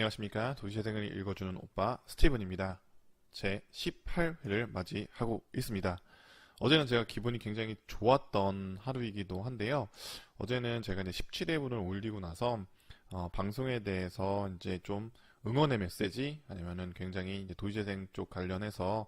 안녕하십니까. 도시재생을 읽어주는 오빠 스티븐입니다. 제 18회를 맞이하고 있습니다. 어제는 제가 기분이 굉장히 좋았던 하루이기도 한데요. 어제는 제가 이제 17회분을 올리고 나서 방송에 대해서 이제 좀 응원의 메시지 아니면은 굉장히 이제 도시재생 쪽 관련해서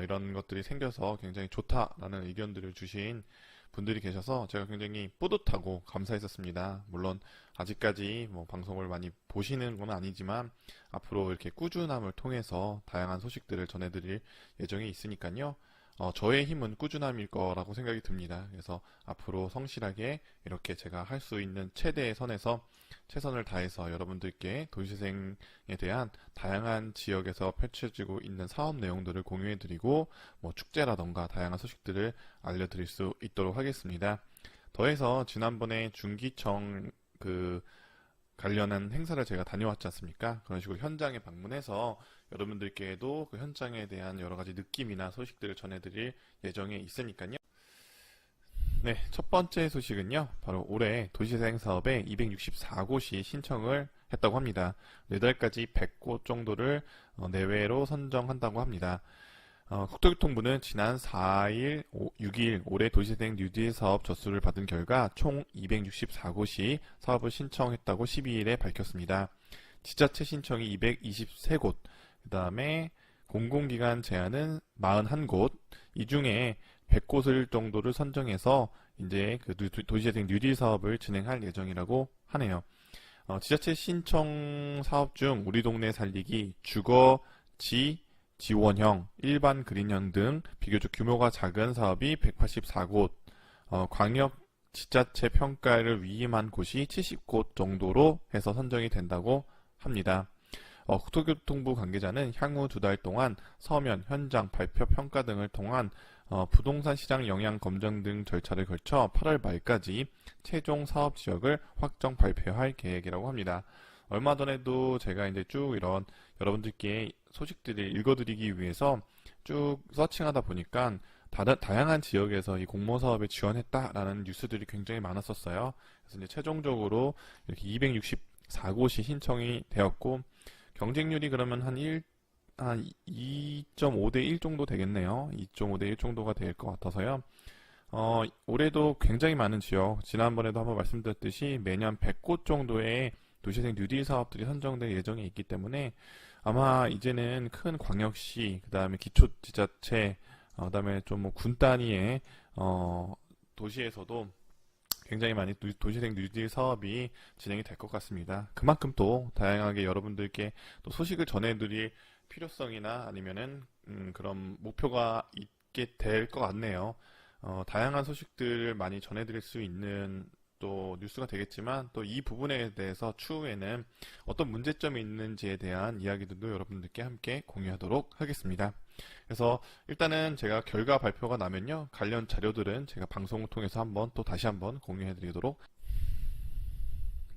이런 것들이 생겨서 굉장히 좋다라는 의견들을 주신 분들이 계셔서 제가 굉장히 뿌듯하고 감사했었습니다. 물론 아직까지 뭐 방송을 많이 보시는 건 아니지만 앞으로 이렇게 꾸준함을 통해서 다양한 소식들을 전해드릴 예정이 있으니까요. 저의 힘은 꾸준함일 거라고 생각이 듭니다. 그래서 앞으로 성실하게 이렇게 제가 할 수 있는 최대의 선에서 최선을 다해서 여러분들께 도시재생에 대한 다양한 지역에서 펼쳐지고 있는 사업 내용들을 공유해드리고 뭐 축제라던가 다양한 소식들을 알려드릴 수 있도록 하겠습니다. 더해서 지난번에 중기청 관련한 행사를 제가 다녀왔지 않습니까? 그런 식으로 현장에 방문해서 여러분들께도 그 현장에 대한 여러 가지 느낌이나 소식들을 전해드릴 예정에 있으니까요. 네, 첫 번째 소식은요, 바로 올해 도시재생 사업에 264곳이 신청을 했다고 합니다. 내달까지 100곳 정도를 내외로 선정한다고 합니다. 국토교통부는 지난 4일, 6일 올해 도시재생 뉴딜 사업 접수를 받은 결과 총 264곳이 사업을 신청했다고 12일에 밝혔습니다. 지자체 신청이 223곳, 그 다음에 공공기관 제안은 41곳, 이 중에 100곳을 정도를 선정해서 이제 그 도시재생 뉴딜 사업을 진행할 예정이라고 하네요. 지자체 신청 사업 중 우리 동네 살리기, 주거지 지원형, 일반 그린형 등 비교적 규모가 작은 사업이 184곳, 광역 지자체 평가를 위임한 곳이 70곳 정도로 해서 선정이 된다고 합니다. 국토교통부 관계자는 향후 2달 동안 서면, 현장, 발표, 평가 등을 통한 부동산 시장 영향 검증 등 절차를 거쳐 8월 말까지 최종 사업 지역을 확정 발표할 계획이라고 합니다. 얼마 전에도 제가 이제 쭉 이런 여러분들께 소식들을 읽어드리기 위해서 쭉 서칭하다 보니까 다양한 지역에서 이 공모 사업에 지원했다라는 뉴스들이 굉장히 많았었어요. 그래서 이제 최종적으로 이렇게 264곳이 신청이 되었고 경쟁률이 그러면 한 2.5대 1 정도 되겠네요. 2.5대 1 정도가 될 것 같아서요. 올해도 굉장히 많은 지역, 지난번에도 한번 말씀드렸듯이 매년 100곳 정도의 도시재생 뉴딜 사업들이 선정될 예정에 있기 때문에 아마 이제는 큰 광역시, 그 다음에 기초지자체, 그 다음에 좀 뭐 군 단위의 도시에서도 굉장히 많이 도시재생 뉴딜 사업이 진행이 될 것 같습니다. 그만큼 또 다양하게 여러분들께 또 소식을 전해드릴 필요성이나 아니면은 그런 목표가 있게 될 것 같네요. 다양한 소식들을 많이 전해드릴 수 있는 또 뉴스가 되겠지만 또 이 부분에 대해서 추후에는 어떤 문제점이 있는지에 대한 이야기들도 여러분들께 함께 공유하도록 하겠습니다. 그래서 일단은 제가 결과 발표가 나면요, 관련 자료들은 제가 방송을 통해서 또 다시 한번 공유해드리도록.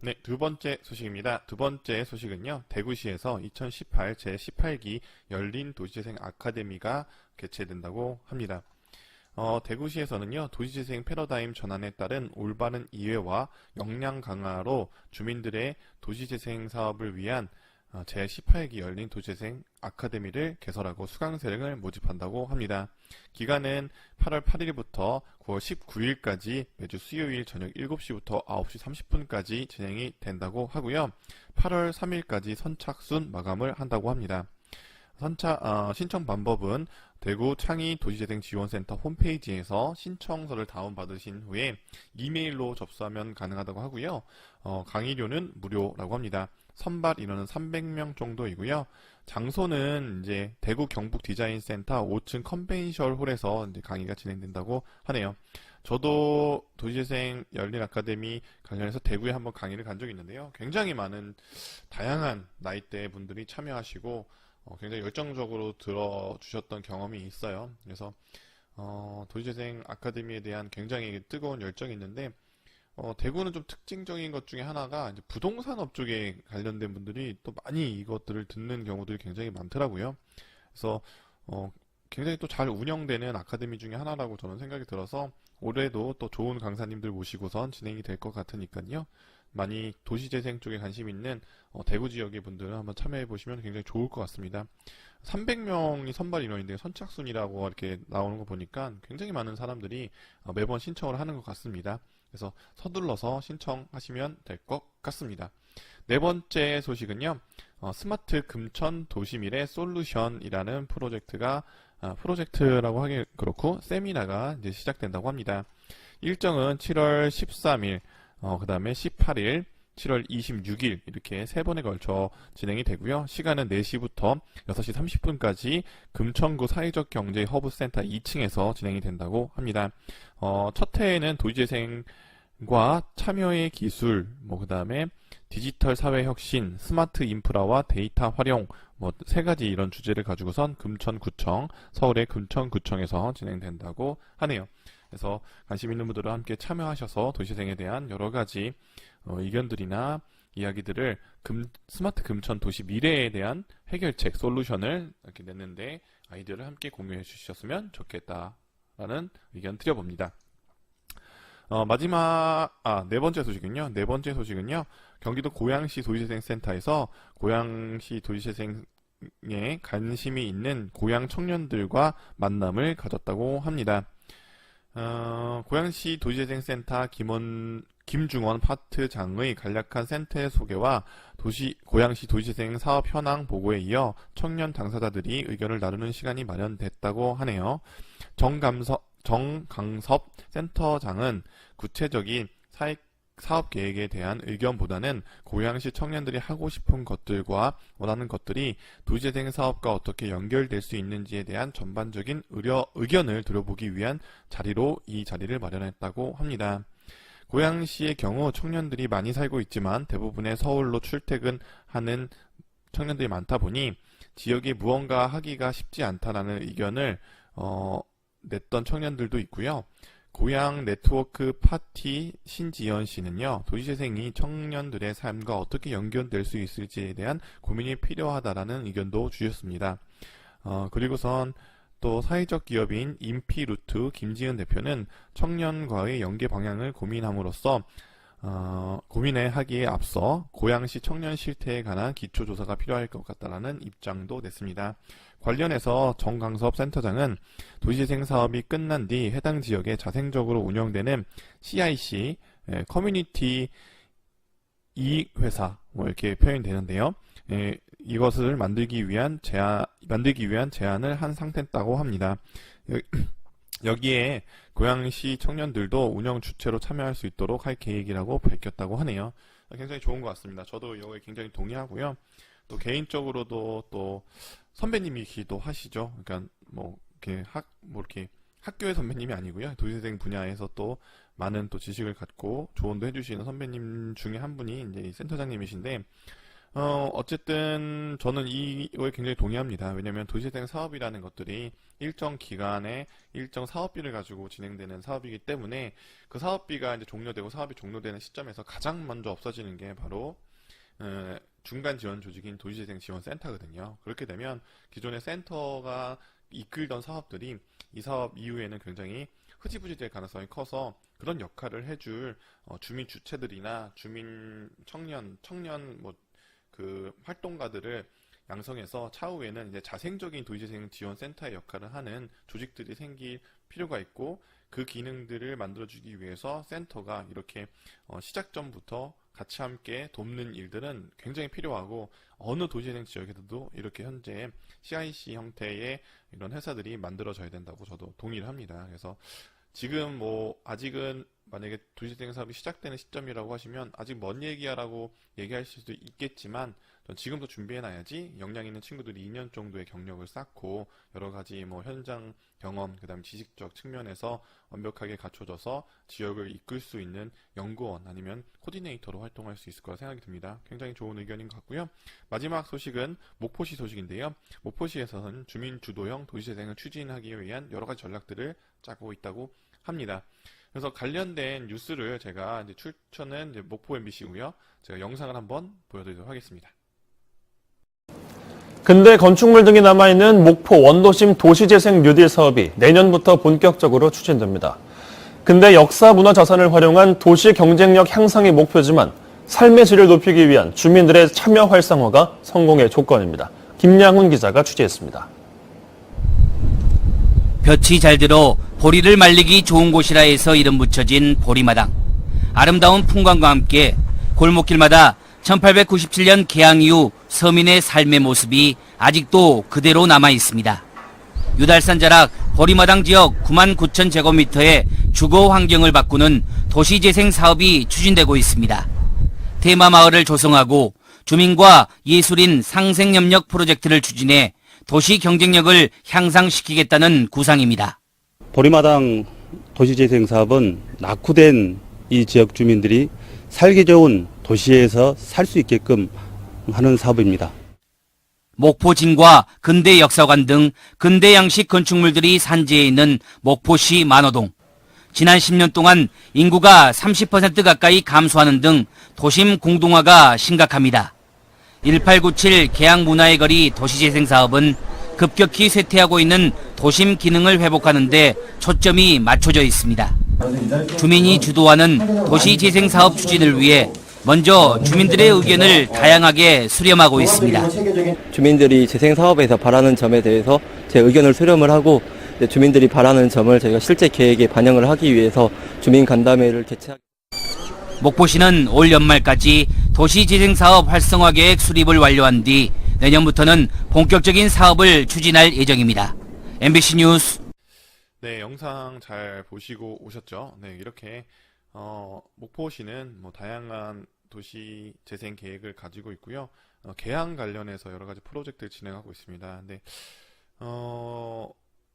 네, 두 번째 소식입니다. 두 번째 소식은요, 대구시에서 2018 제18기 열린 도시재생 아카데미가 개최된다고 합니다. 대구시에서는요, 도시재생 패러다임 전환에 따른 올바른 이해와 역량 강화로 주민들의 도시재생 사업을 위한 제18기 열린 도시재생 아카데미를 개설하고 수강생을 모집한다고 합니다. 기간은 8월 8일부터 9월 19일까지 매주 수요일 저녁 7시부터 9시 30분까지 진행이 된다고 하고요. 8월 3일까지 선착순 마감을 한다고 합니다. 신청 방법은 대구 창의 도시재생 지원센터 홈페이지에서 신청서를 다운받으신 후에 이메일로 접수하면 가능하다고 하고요. 강의료는 무료라고 합니다. 선발 인원은 300명 정도이고요. 장소는 이제 대구 경북 디자인센터 5층 컨벤션 홀에서 이제 강의가 진행된다고 하네요. 저도 도시재생 열린 아카데미 관련해서 대구에 한번 강의를 간 적이 있는데요. 굉장히 많은 다양한 나이대 분들이 참여하시고 굉장히 열정적으로 들어주셨던 경험이 있어요. 그래서 도시재생 아카데미에 대한 굉장히 뜨거운 열정이 있는데 대구는 좀 특징적인 것 중에 하나가 이제 부동산업 쪽에 관련된 분들이 또 많이 이것들을 듣는 경우들이 굉장히 많더라고요. 그래서 굉장히 또 잘 운영되는 아카데미 중에 하나라고 저는 생각이 들어서 올해도 또 좋은 강사님들 모시고선 진행이 될 것 같으니까요. 많이 도시재생 쪽에 관심 있는 대구 지역의 분들은 한번 참여해 보시면 굉장히 좋을 것 같습니다. 300명이 선발 인원인데 선착순이라고 이렇게 나오는 거 보니까 굉장히 많은 사람들이 매번 신청을 하는 것 같습니다. 그래서 서둘러서 신청하시면 될 것 같습니다. 네 번째 소식은요, 스마트 금천 도시미래 솔루션이라는 프로젝트라고 하기 그렇고 세미나가 이제 시작된다고 합니다. 일정은 7월 13일, 그 다음에 18일, 7월 26일 이렇게 3번에 걸쳐 진행이 되고요. 시간은 4시부터 6시 30분까지 금천구 사회적 경제 허브센터 2층에서 진행이 된다고 합니다. 첫 해에는 도시재생과 참여의 기술, 그 다음에 디지털 사회 혁신, 스마트 인프라와 데이터 활용, 3가지 이런 주제를 가지고선 금천구청, 서울의 금천구청에서 진행된다고 하네요. 그래서 관심 있는 분들은 함께 참여하셔서 도시재생에 대한 여러 가지 의견들이나 이야기들을 스마트 금천 도시 미래에 대한 해결책, 솔루션을 이렇게 냈는데 아이디어를 함께 공유해 주셨으면 좋겠다라는 의견 드려봅니다. 네 번째 소식은요. 경기도 고양시 도시재생센터에서 고양시 도시재생에 관심이 있는 고양 청년들과 만남을 가졌다고 합니다. 고양시 도시재생센터 김중원 파트장의 간략한 센터의 소개와 고양시 도시재생 사업 현황 보고에 이어 청년 당사자들이 의견을 나누는 시간이 마련됐다고 하네요. 정강섭 센터장은 구체적인 사업 계획에 대한 의견보다는 고양시 청년들이 하고 싶은 것들과 원하는 것들이 도시재생 사업과 어떻게 연결될 수 있는지에 대한 전반적인 의견을 들어보기 위한 자리로 이 자리를 마련했다고 합니다. 고양시의 경우 청년들이 많이 살고 있지만 대부분의 서울로 출퇴근하는 청년들이 많다 보니 지역에 무언가 하기가 쉽지 않다라는 의견을 냈던 청년들도 있고요. 고양 네트워크 파티 신지연 씨는요, 도시재생이 청년들의 삶과 어떻게 연결될 수 있을지에 대한 고민이 필요하다라는 의견도 주셨습니다. 그리고선 또 사회적 기업인 인피루트 김지은 대표는 청년과의 연계 방향을 고민함으로써 고민에 하기에 앞서 고양시 청년 실태에 관한 기초조사가 필요할 것 같다라는 입장도 냈습니다. 관련해서 정강섭 센터장은 도시재생 사업이 끝난 뒤 해당 지역에 자생적으로 운영되는 CIC 커뮤니티 이익회사 이렇게 표현이 되는데요. 이것을 만들기 위한 제안을 한 상태다고 합니다. 여기에 고양시 청년들도 운영 주체로 참여할 수 있도록 할 계획이라고 밝혔다고 하네요. 굉장히 좋은 것 같습니다. 저도 이거에 굉장히 동의하고요. 또 개인적으로도 또 선배님이기도 하시죠. 그러니까 이렇게 학교의 선배님이 아니고요. 도시재생 분야에서 또 많은 또 지식을 갖고 조언도 해주시는 선배님 중에 한 분이 이제 이 센터장님이신데, 어쨌든 저는 이거에 굉장히 동의합니다. 왜냐하면 도시재생 사업이라는 것들이 일정 기간에 일정 사업비를 가지고 진행되는 사업이기 때문에 그 사업비가 이제 종료되고 사업이 종료되는 시점에서 가장 먼저 없어지는 게 바로 중간 지원 조직인 도시재생 지원센터거든요. 그렇게 되면 기존의 센터가 이끌던 사업들이 이 사업 이후에는 굉장히 흐지부지 될 가능성이 커서 그런 역할을 해줄 주민 주체들이나 주민 청년 그 활동가들을 양성해서 차후에는 이제 자생적인 도시재생 지원센터의 역할을 하는 조직들이 생길 필요가 있고, 그 기능들을 만들어주기 위해서 센터가 이렇게 시작점부터 같이 함께 돕는 일들은 굉장히 필요하고, 어느 도시재생 지역에서도 이렇게 현재 CIC 형태의 이런 회사들이 만들어져야 된다고 저도 동의를 합니다. 그래서 지금 아직은 만약에 도시재생 사업이 시작되는 시점이라고 하시면 아직 먼 얘기야라고 얘기할 수도 있겠지만, 지금도 준비해놔야지 역량 있는 친구들이 2년 정도의 경력을 쌓고 여러 가지 현장 경험, 그 다음에 지식적 측면에서 완벽하게 갖춰져서 지역을 이끌 수 있는 연구원 아니면 코디네이터로 활동할 수 있을 거라 생각이 듭니다. 굉장히 좋은 의견인 것 같고요. 마지막 소식은 목포시 소식인데요. 목포시에서는 주민 주도형 도시재생을 추진하기 위한 여러 가지 전략들을 짜고 있다고 합니다. 그래서 관련된 뉴스를 제가 이제 출처는 이제 목포 MBC고요. 제가 영상을 한번 보여드리도록 하겠습니다. 근대 건축물 등이 남아있는 목포 원도심 도시재생 뉴딜 사업이 내년부터 본격적으로 추진됩니다. 근대 역사 문화 자산을 활용한 도시 경쟁력 향상이 목표지만 삶의 질을 높이기 위한 주민들의 참여 활성화가 성공의 조건입니다. 김양훈 기자가 취재했습니다. 볕이 잘 들어 보리를 말리기 좋은 곳이라 해서 이름 붙여진 보리마당. 아름다운 풍광과 함께 골목길마다 1897년 개항 이후 서민의 삶의 모습이 아직도 그대로 남아 있습니다. 유달산 자락 보리마당 지역 9만 9천 제곱미터의 주거 환경을 바꾸는 도시재생 사업이 추진되고 있습니다. 테마마을을 조성하고 주민과 예술인 상생협력 프로젝트를 추진해 도시 경쟁력을 향상시키겠다는 구상입니다. 보리마당 도시재생 사업은 낙후된 이 지역 주민들이 살기 좋은 도시에서 살 수 있게끔 하는 사업입니다. 목포 진과 근대 역사관 등 근대 양식 건축물들이 산지에 있는 목포시 만호동. 지난 10년 동안 인구가 30% 가까이 감소하는 등 도심 공동화가 심각합니다. 1897 계양 문화의 거리 도시재생 사업은 급격히 쇠퇴하고 있는 도심 기능을 회복하는 데 초점이 맞춰져 있습니다. 주민이 주도하는 도시재생 사업 추진을 위해 먼저 주민들의 의견을 다양하게 수렴하고 있습니다. 주민들이 재생 사업에서 바라는 점에 대해서 제 의견을 수렴을 하고 주민들이 바라는 점을 저희가 실제 계획에 반영을 하기 위해서 주민 간담회를 개최하겠습니다. 목포시는 올 연말까지 도시재생사업 활성화 계획 수립을 완료한 뒤 내년부터는 본격적인 사업을 추진할 예정입니다. MBC 뉴스. 네, 영상 잘 보시고 오셨죠? 네, 이렇게 목포시는 다양한 도시 재생 계획을 가지고 있고요. 계양 관련해서 여러 가지 프로젝트를 진행하고 있습니다. 근데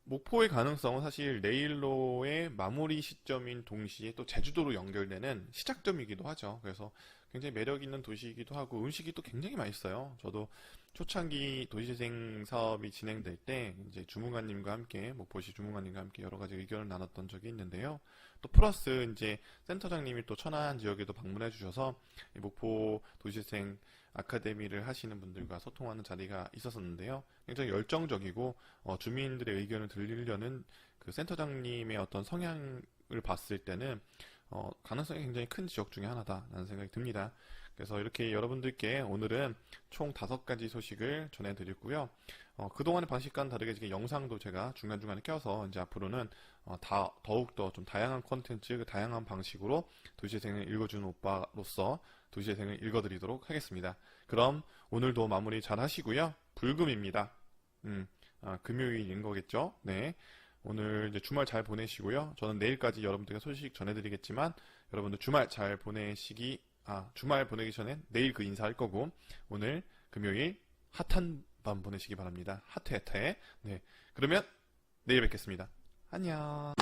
목포의 가능성은 사실 내일로의 마무리 시점인 동시에 또 제주도로 연결되는 시작점이기도 하죠. 그래서 굉장히 매력 있는 도시이기도 하고 음식이 또 굉장히 맛있어요. 저도 초창기 도시재생 사업이 진행될 때 이제 주무관님과 함께 목포시 주무관님과 함께 여러 가지 의견을 나눴던 적이 있는데요. 또 플러스 이제 센터장님이 또 천안 지역에도 방문해 주셔서 목포 도시재생 아카데미를 하시는 분들과 소통하는 자리가 있었었는데요. 굉장히 열정적이고 주민들의 의견을 들리려는 그 센터장님의 어떤 성향을 봤을 때는 가능성이 굉장히 큰 지역 중에 하나다라는 생각이 듭니다. 그래서 이렇게 여러분들께 오늘은 총 5가지 소식을 전해드렸고요. 그동안의 방식과는 다르게 지금 영상도 제가 중간중간에 껴서 이제 앞으로는 더욱더 좀 다양한 콘텐츠, 다양한 방식으로 도시재생을 읽어주는 오빠로서 도시재생을 읽어드리도록 하겠습니다. 그럼 오늘도 마무리 잘 하시고요. 불금입니다. 금요일인 거겠죠? 네. 오늘 이제 주말 잘 보내시고요. 저는 내일까지 여러분들께 소식 전해드리겠지만 여러분들 주말 잘 보내시기 주말 보내기 전에 내일 그 인사할 거고 오늘 금요일 핫한 밤 보내시기 바랍니다. 핫해. 네. 그러면 내일 뵙겠습니다. 안녕.